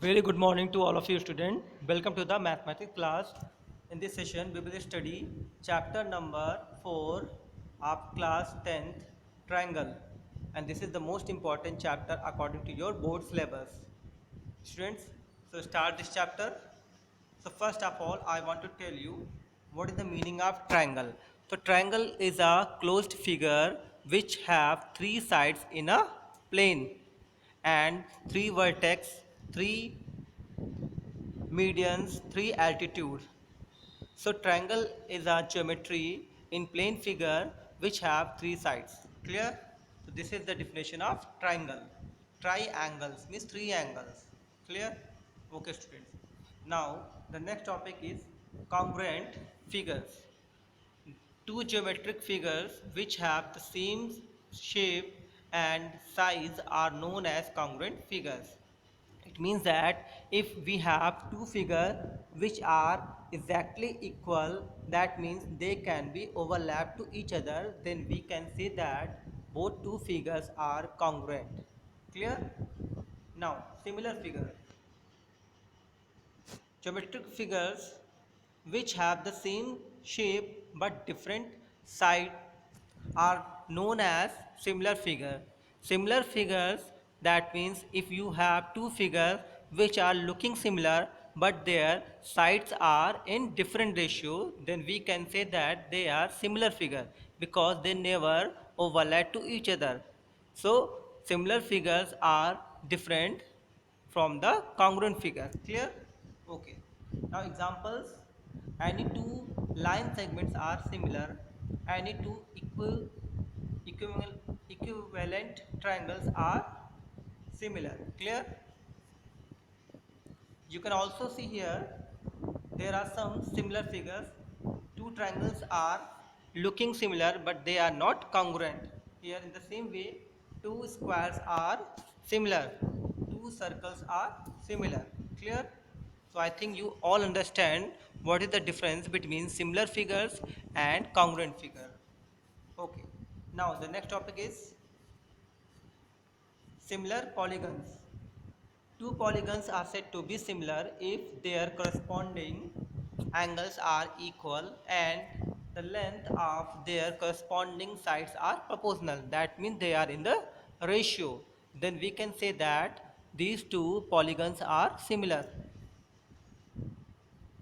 Very good morning to all of you students. Welcome to the mathematics class. In this session, we will study chapter number 4 of class 10th, triangle. And this is the most important chapter according to your board syllabus. Students, so start this chapter. So first of all, I want to tell you what is the meaning of triangle. So triangle is a closed figure which have three sides in a plane and three vertex, three medians, three altitudes. So triangle is a geometry in plane figure which have three sides. Clear? So this is the definition of triangle. Triangles means three angles. Clear? Okay students. Now the next topic is congruent figures. Two geometric figures which have the same shape and size are known as congruent figures. It means that if we have two figures which are exactly equal, that means they can be overlapped to each other, then we can say that both two figures are congruent. Clear? Now, similar figure. Geometric figures which have the same shape but different side are known as similar figure. Similar figures, that means if you have two figures which are looking similar but their sides are in different ratio, then we can say that they are similar figure because they never overlap to each other. So similar figures are different from the congruent figure. Clear? Okay. Now examples. Any two line segments are similar. Any two equivalent triangles are similar. Clear? You can also see here there are some similar figures. Two triangles are looking similar but they are not congruent. Here in the same way, two squares are similar. Two circles are similar. Clear? So I think you all understand what is the difference between similar figures and congruent figure. Okay. Now the next topic is similar polygons. Two polygons are said to be similar if their corresponding angles are equal and the length of their corresponding sides are proportional. That means they are in the ratio. Then we can say that these two polygons are similar.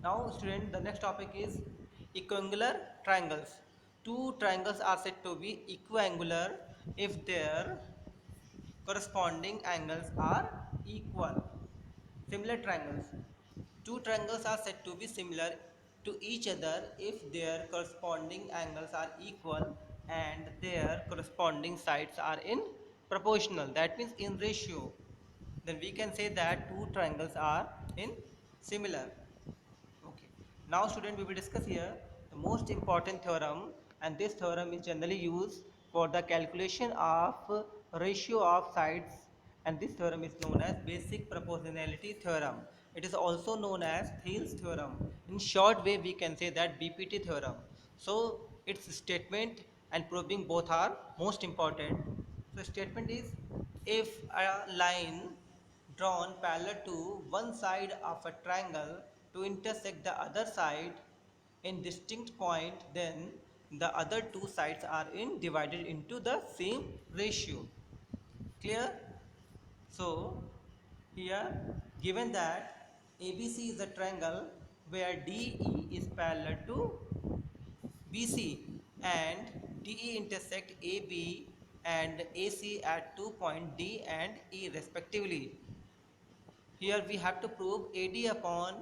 Now student, the next topic is equiangular triangles. Two triangles are said to be equiangular if their corresponding angles are equal. Similar triangles. Two triangles are said to be similar to each other if their corresponding angles are equal and their corresponding sides are in proportional. That means in ratio. Then we can say that two triangles are in similar. Okay. Now student, we will discuss here the most important theorem, and this theorem is generally used for the calculation of ratio of sides, and this theorem is known as basic proportionality theorem. It is also known as Thales theorem. In short way we can say that BPT theorem. So its statement and proving both are most important. So statement is, if a line drawn parallel to one side of a triangle to intersect the other side in distinct point, then the other two sides are in divided into the same ratio. Clear? So here given that ABC is a triangle where DE is parallel to BC and DE intersect AB and AC at two point D and E respectively. Here we have to prove AD upon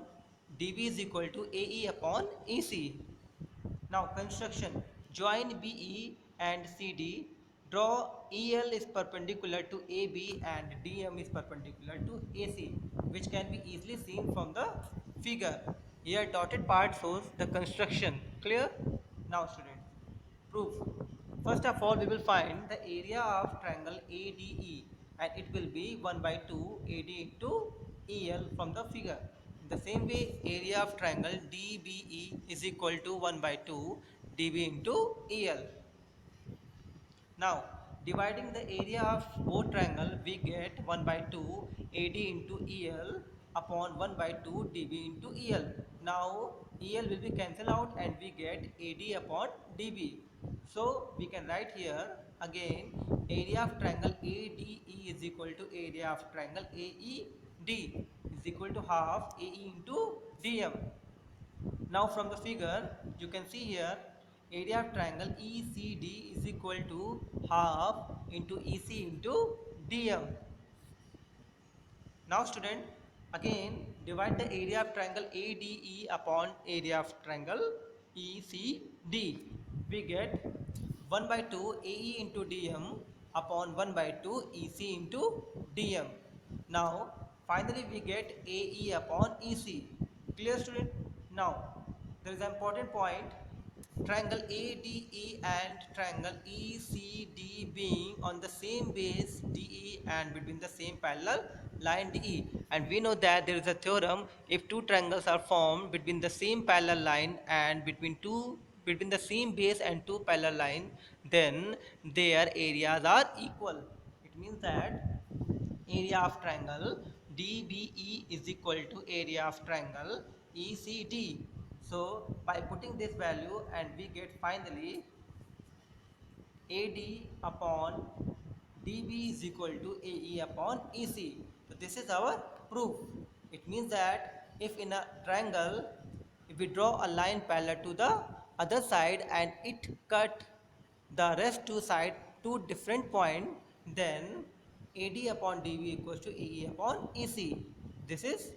DB is equal to AE upon AC. Now construction. Join BE and CD. Draw EL is perpendicular to AB and DM is perpendicular to AC, which can be easily seen from the figure. Here dotted part shows the construction. Clear? Now students, proof. First of all, we will find the area of triangle ADE, and it will be 1 by 2 AD into EL from the figure. In the same way, area of triangle DBE is equal to 1 by 2 DB into EL. Now, dividing the area of both triangle, we get 1 by 2 AD into EL upon 1 by 2 dB into EL. Now EL will be cancelled out and we get AD upon dB. So we can write here again area of triangle ADE is equal to area of triangle AED is equal to half AE into DM. Now from the figure you can see here area of triangle ECD is equal to half into EC into DM. Now student, again divide the area of triangle ADE upon area of triangle ECD. We get 1 by 2 AE into DM upon 1 by 2 EC into DM. Now finally we get AE upon EC. Clear student? Now there is an important point. Triangle ADE and triangle ECD being on the same base DE and between the same parallel line DE, and we know that there is a theorem, if two triangles are formed between the same parallel line and between the same base and two parallel line, then their areas are equal. It means that area of triangle DBE is equal to area of triangle ECD. So by putting this value and we get finally AD upon DB is equal to AE upon EC. So this is our proof. It means that if in a triangle, if we draw a line parallel to the other side and it cut the rest two side to different point, then AD upon DB equals to AE upon EC. This is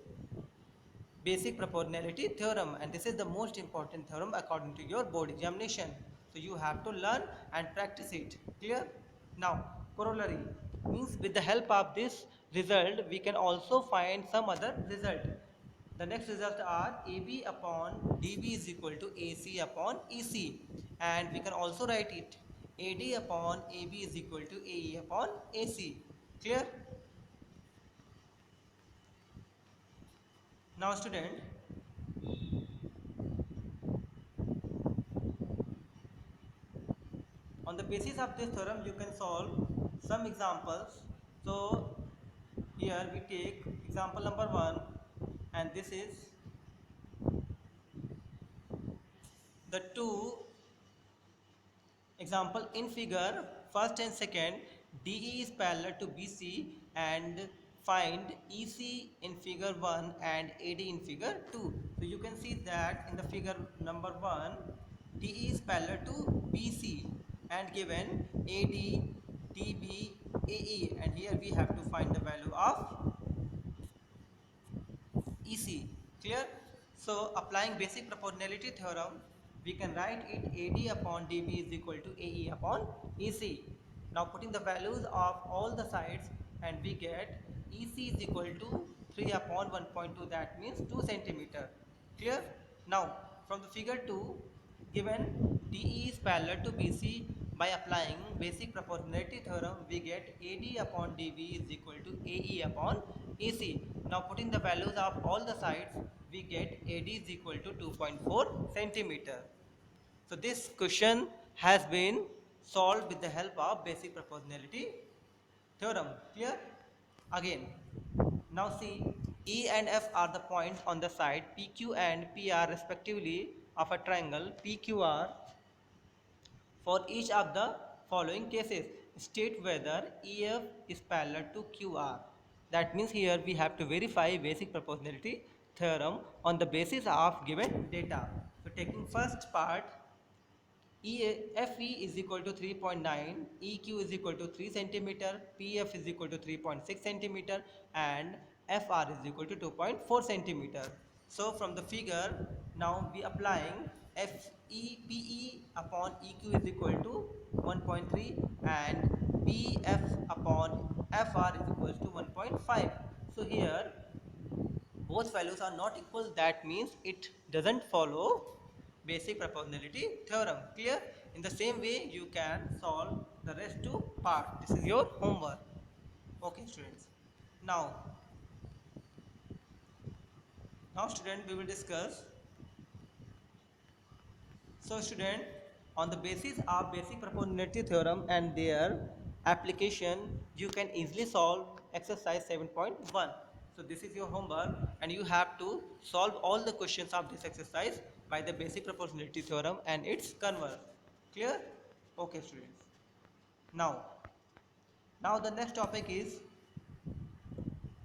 basic proportionality theorem, and this is the most important theorem according to your board examination. So you have to learn and practice it. Clear? Now corollary means with the help of this result we can also find some other result. The next result are AB upon DB is equal to AC upon EC, and we can also write it AD upon AB is equal to AE upon AC. Clear? Now student, on the basis of this theorem you can solve some examples. So here we take example number 1, and this is the two example in figure first and second. DE is parallel to BC, and find EC in figure 1 and AD in figure 2. So you can see that in the figure number 1 DE is parallel to BC and given AD, DB, AE, and here we have to find the value of EC. Clear? So applying basic proportionality theorem, we can write it AD upon DB is equal to AE upon EC. Now putting the values of all the sides and we get EC is equal to 3 upon 1.2, that means 2 centimeter. Clear? Now from the figure 2, given DE is parallel to BC, by applying basic proportionality theorem we get AD upon DB is equal to AE upon EC. Now putting the values of all the sides we get AD is equal to 2.4 centimeter. So this question has been solved with the help of basic proportionality theorem. Clear? Again, now see, E and F are the points on the side PQ and PR respectively of a triangle PQR. For each of the following cases, state whether EF is parallel to QR. That means here we have to verify basic proportionality theorem on the basis of given data. So taking first part, FE is equal to 3.9, EQ is equal to 3 centimeter, PF is equal to 3.6 centimeter, and FR is equal to 2.4 centimeter. So from the figure, now we applying PE upon EQ is equal to 1.3 and PF upon FR is equal to 1.5. So here both values are not equal, that means it doesn't follow basic proportionality theorem. Clear? In the same way you can solve the rest two part. This is your homework. Okay students. Now student, we will discuss. So student, on the basis of basic proportionality theorem and their application, you can easily solve exercise 7.1. So this is your homework and you have to solve all the questions of this exercise by the basic proportionality theorem and its converse. Clear? Okay students. Now, now the next topic is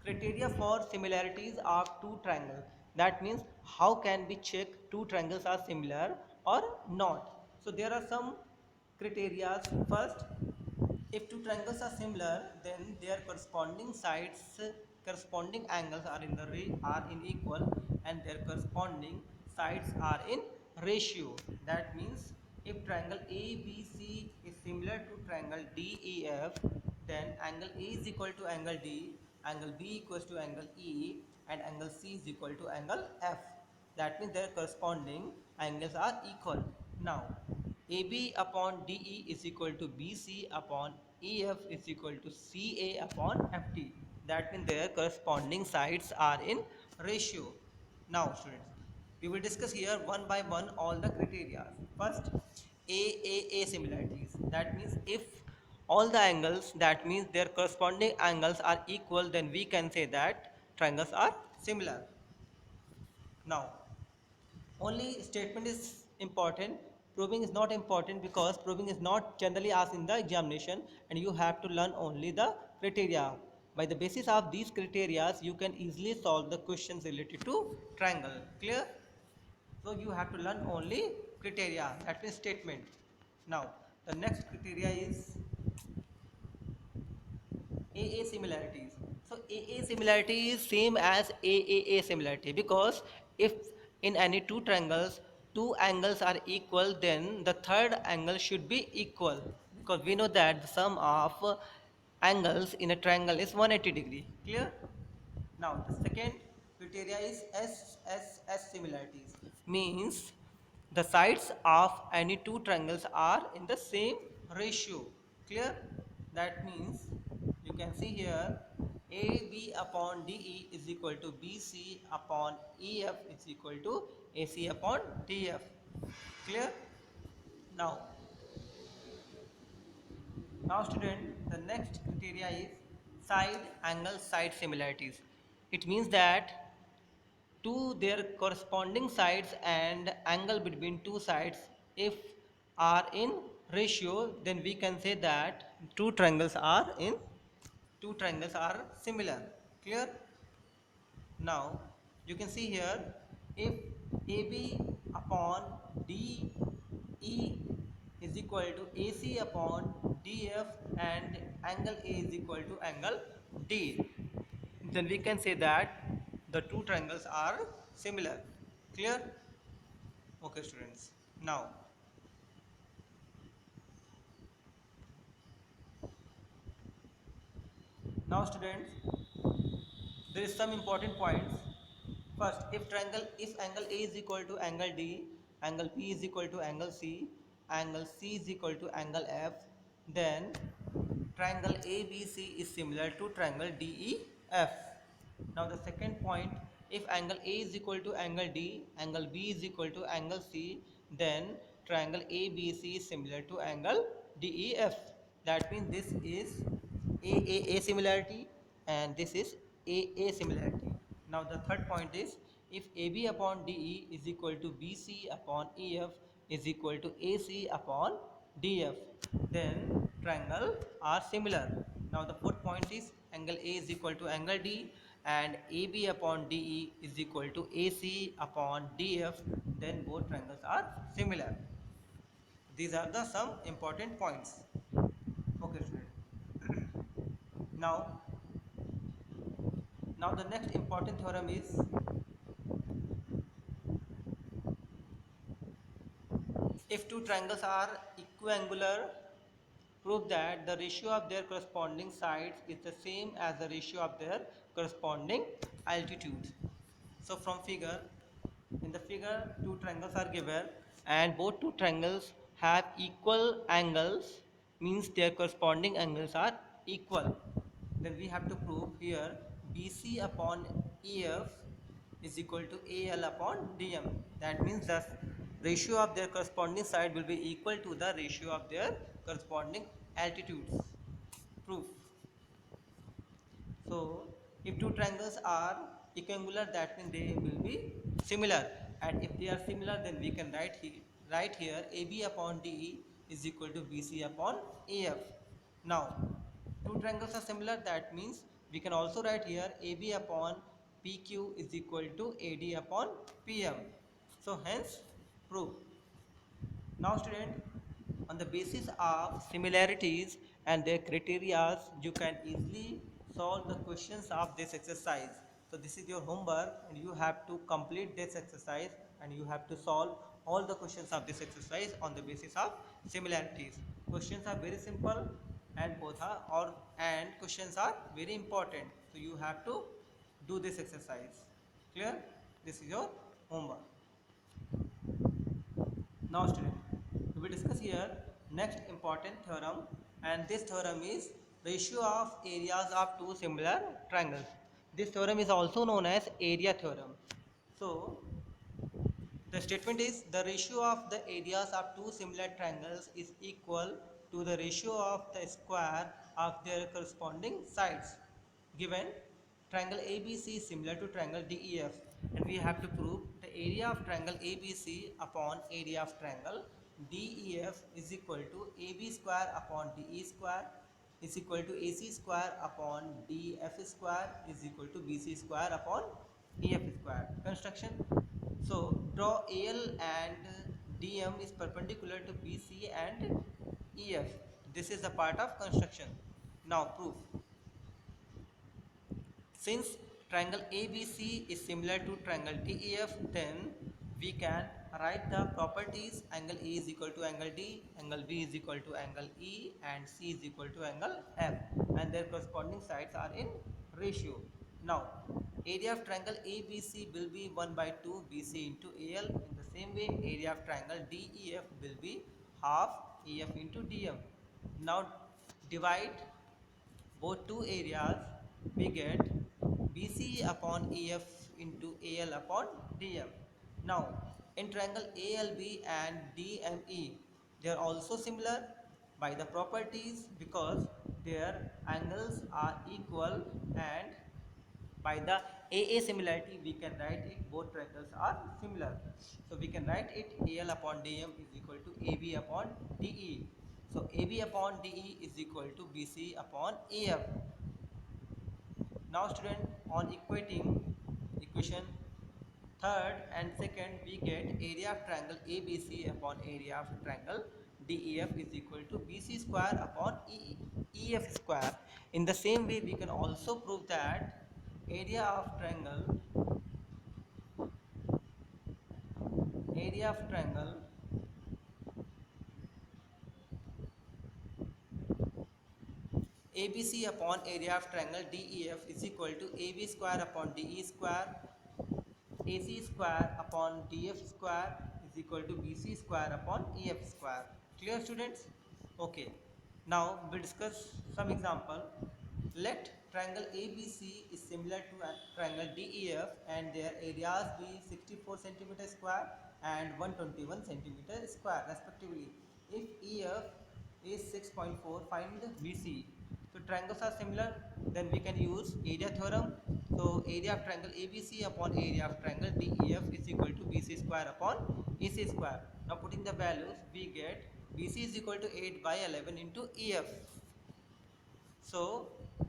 criteria for similarities of two triangles. That means how can we check two triangles are similar or not. So there are some criteria. First, if two triangles are similar, then their corresponding sides, corresponding angles are in equal, and their corresponding sides are in ratio. That means if triangle ABC is similar to triangle DEF, then angle A is equal to angle D, angle B equals to angle E, and angle C is equal to angle F. That means their corresponding angles are equal. Now, AB upon DE is equal to BC upon EF is equal to CA upon FT. That means their corresponding sides are in ratio. Now students, we will discuss here one by one all the criteria. First, AAA similarities. That means if all the angles, that means their corresponding angles are equal, then we can say that triangles are similar. Now, only statement is important, proving is not important, because proving is not generally asked in the examination and you have to learn only the criteria. By the basis of these criteria you can easily solve the questions related to triangle. Clear? So you have to learn only criteria, that means statement. Now the next criteria is AA similarities. So AA similarity is same as AAA similarity, because if in any two triangles, two angles are equal, then the third angle should be equal, because we know that the sum of angles in a triangle is 180 degree. Clear? Now the second criteria is SSS similarities. Means the sides of any two triangles are in the same ratio. Clear? That means you can see here AB upon DE is equal to BC upon EF is equal to AC upon DF. Clear? Now, now student, the next criteria is side angle side similarities. It means that to their corresponding sides and angle between two sides if are in ratio, then we can say that two triangles are similar. Clear? Now you can see here if AB upon DE is equal to AC upon DF and angle A is equal to angle D, then we can say that the two triangles are similar. Clear? Okay students. Now students, there is some important points. First, if angle A is equal to angle D, angle B is equal to angle C, angle C is equal to angle F, then triangle ABC is similar to triangle DEF. Now the second point, if angle A is equal to angle D, angle B is equal to angle C, then triangle ABC is similar to angle DEF. That means this is AAA similarity and this is AA similarity. Now the third point is if AB upon DE is equal to BC upon EF is equal to AC upon DF, then triangle are similar. Now the fourth point is angle A is equal to angle D and AB upon DE is equal to AC upon DF, then both triangles are similar. These are the some important points. Okay student. Now, now the next important theorem is if two triangles are equiangular, prove that the ratio of their corresponding sides is the same as the ratio of their corresponding altitudes. So from figure, in the figure two triangles are given and both two triangles have equal angles, means their corresponding angles are equal. Then we have to prove here BC upon EF is equal to AL upon DM. That means the ratio of their corresponding side will be equal to the ratio of their corresponding altitudes. Proof. So If two triangles are equiangular, that means they will be similar, and if they are similar, then we can write here AB upon DE is equal to BC upon AF. Now two triangles are similar, that means we can also write here AB upon PQ is equal to AD upon PM. So hence proof. Now student, on the basis of similarities and their criteria, you can easily solve the questions of this exercise. So this is your homework and you have to complete this exercise and you have to solve all the questions of this exercise on the basis of similarities. Questions are very simple and both are or and questions are very important. So you have to do this exercise. Clear? This is your homework. Now student, we will discuss here next important theorem, and this theorem is ratio of areas of two similar triangles. This theorem is also known as area theorem. So the statement is the ratio of the areas of two similar triangles is equal to the ratio of the square of their corresponding sides. Given triangle ABC is similar to triangle DEF, and we have to prove the area of triangle ABC upon area of triangle DEF is equal to AB square upon DE square is equal to AC square upon DF square is equal to BC square upon EF square. Construction. So draw AL and DM is perpendicular to BC and EF. This is the part of construction. Now proof. Since triangle ABC is similar to triangle DEF, then we can write the properties. Angle A is equal to angle D, angle B is equal to angle E, and C is equal to angle F, and their corresponding sides are in ratio. Now area of triangle ABC will be 1 by 2 BC into AL. In the same way, area of triangle DEF will be half EF into DM. Now divide both two areas, we get BC upon EF into AL upon DM. Now in triangle ALB and DME, they are also similar by the properties because their angles are equal, and by the AA similarity we can write it both triangles are similar. So we can write it AL upon DM is equal to AB upon DE. So AB upon DE is equal to BC upon AF. Now student, on equating equation third and second, we get area of triangle ABC upon area of triangle DEF is equal to BC square upon EF square. In the same way, we can also prove that area of triangle ABC upon area of triangle DEF is equal to AB square upon DE square, AC square upon DF square is equal to BC square upon EF square. Clear students? Okay. Now we discuss some example. Let triangle ABC is similar to a triangle DEF and their areas be 64 centimeter square and 121 centimeter square respectively. If EF is 6.4, find BC. So triangles are similar, then we can use area theorem. So area of triangle ABC upon area of triangle DEF is equal to BC square upon AC square. Now putting the values, we get BC is equal to 8 by 11 into EF. So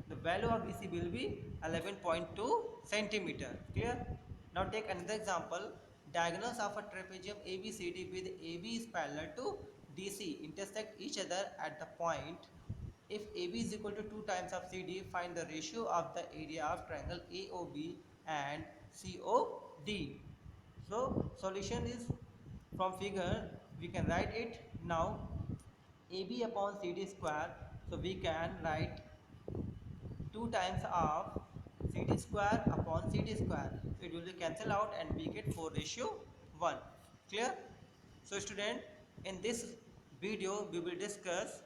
the value of BC will be 11.2 centimeter. Clear? Now take another example. Diagonals of a trapezium ABCD with AB is parallel to DC intersect each other at the point. If AB is equal to 2 times of CD, find the ratio of the area of triangle AOB and COD. So solution is from figure, we can write it now AB upon CD square. So we can write 2 times of CD square upon CD square. So it will be cancel out and we get 4:1. Clear? So student, in this video we will discuss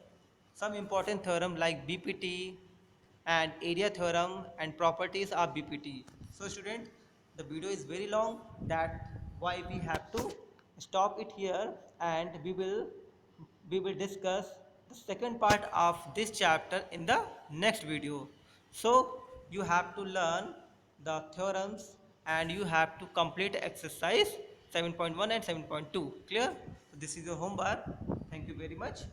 some important theorem like BPT and area theorem and properties of BPT. So student, the video is very long, that why we have to stop it here, and we will discuss the second part of this chapter in the next video. So you have to learn the theorems and you have to complete exercise 7.1 and 7.2. Clear? This is your homework. Thank you very much.